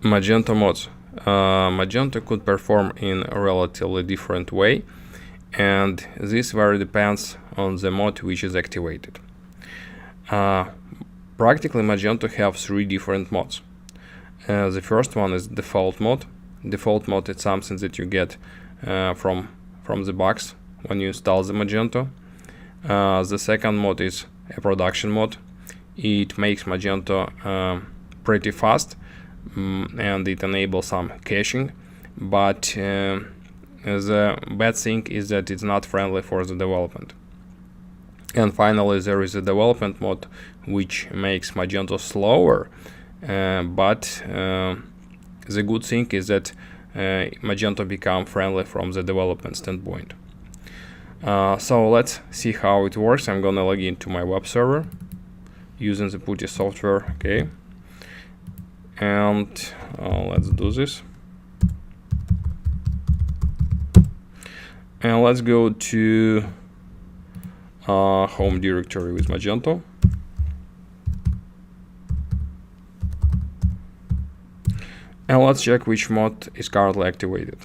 Magento mods. Magento could perform in a relatively different way, and this very depends on the mod which is activated. Practically, Magento have three different mods. The first one is default mode. Default mode is something that you get from the box when you install the Magento. The second mode is a production mode. It makes Magento pretty fast, and it enables some caching, but the bad thing is that it's not friendly for the development. And finally, there is a development mode which makes Magento slower, but the good thing is that Magento becomes friendly from the development standpoint. So let's see how it works. I'm gonna log into my web server using the Putty software. Okay, and let's do this. And let's go to home directory with Magento. And let's check which mod is currently activated.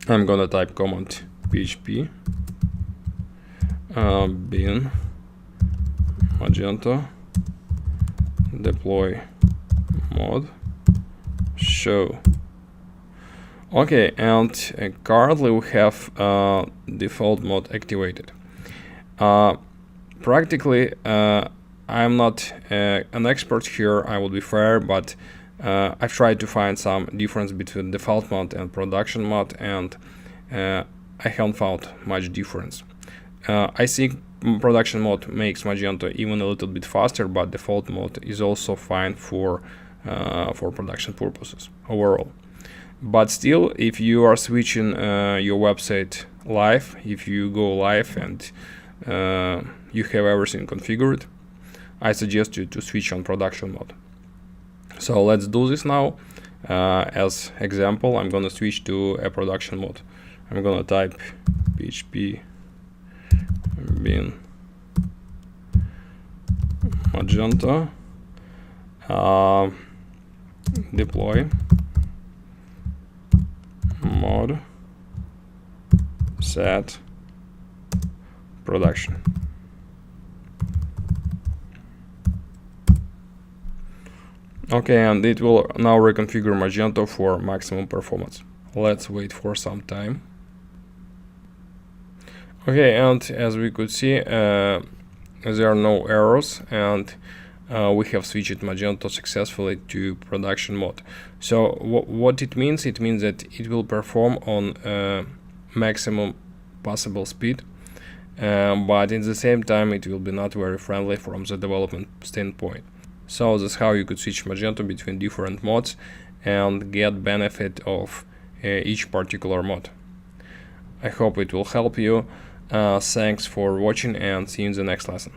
I'm gonna type command php bin Magento deploy mod show. Okay, and currently we have default mode activated. Practically, I'm not an expert here, I will be fair, but I've tried to find some difference between default mode and production mode, and I haven't found much difference. I think production mode makes Magento even a little bit faster, but default mode is also fine for production purposes overall. But still, if you are switching your website live, if you go live and you have everything configured, I suggest you to switch on production mode. So let's do this now. As example, I'm gonna switch to a production mode. I'm gonna type php bin Magento deploy mod set production. Okay, and it will now reconfigure Magento for maximum performance. Let's wait for some time. Okay, and as we could see, there are no errors, and we have switched Magento successfully to production mode. So what it means? It means that it will perform on maximum possible speed, but in the same time it will be not very friendly from the development standpoint. So that's how you could switch Magento between different mods and get benefit of each particular mod. I hope it will help you. Thanks for watching, and see you in the next lesson.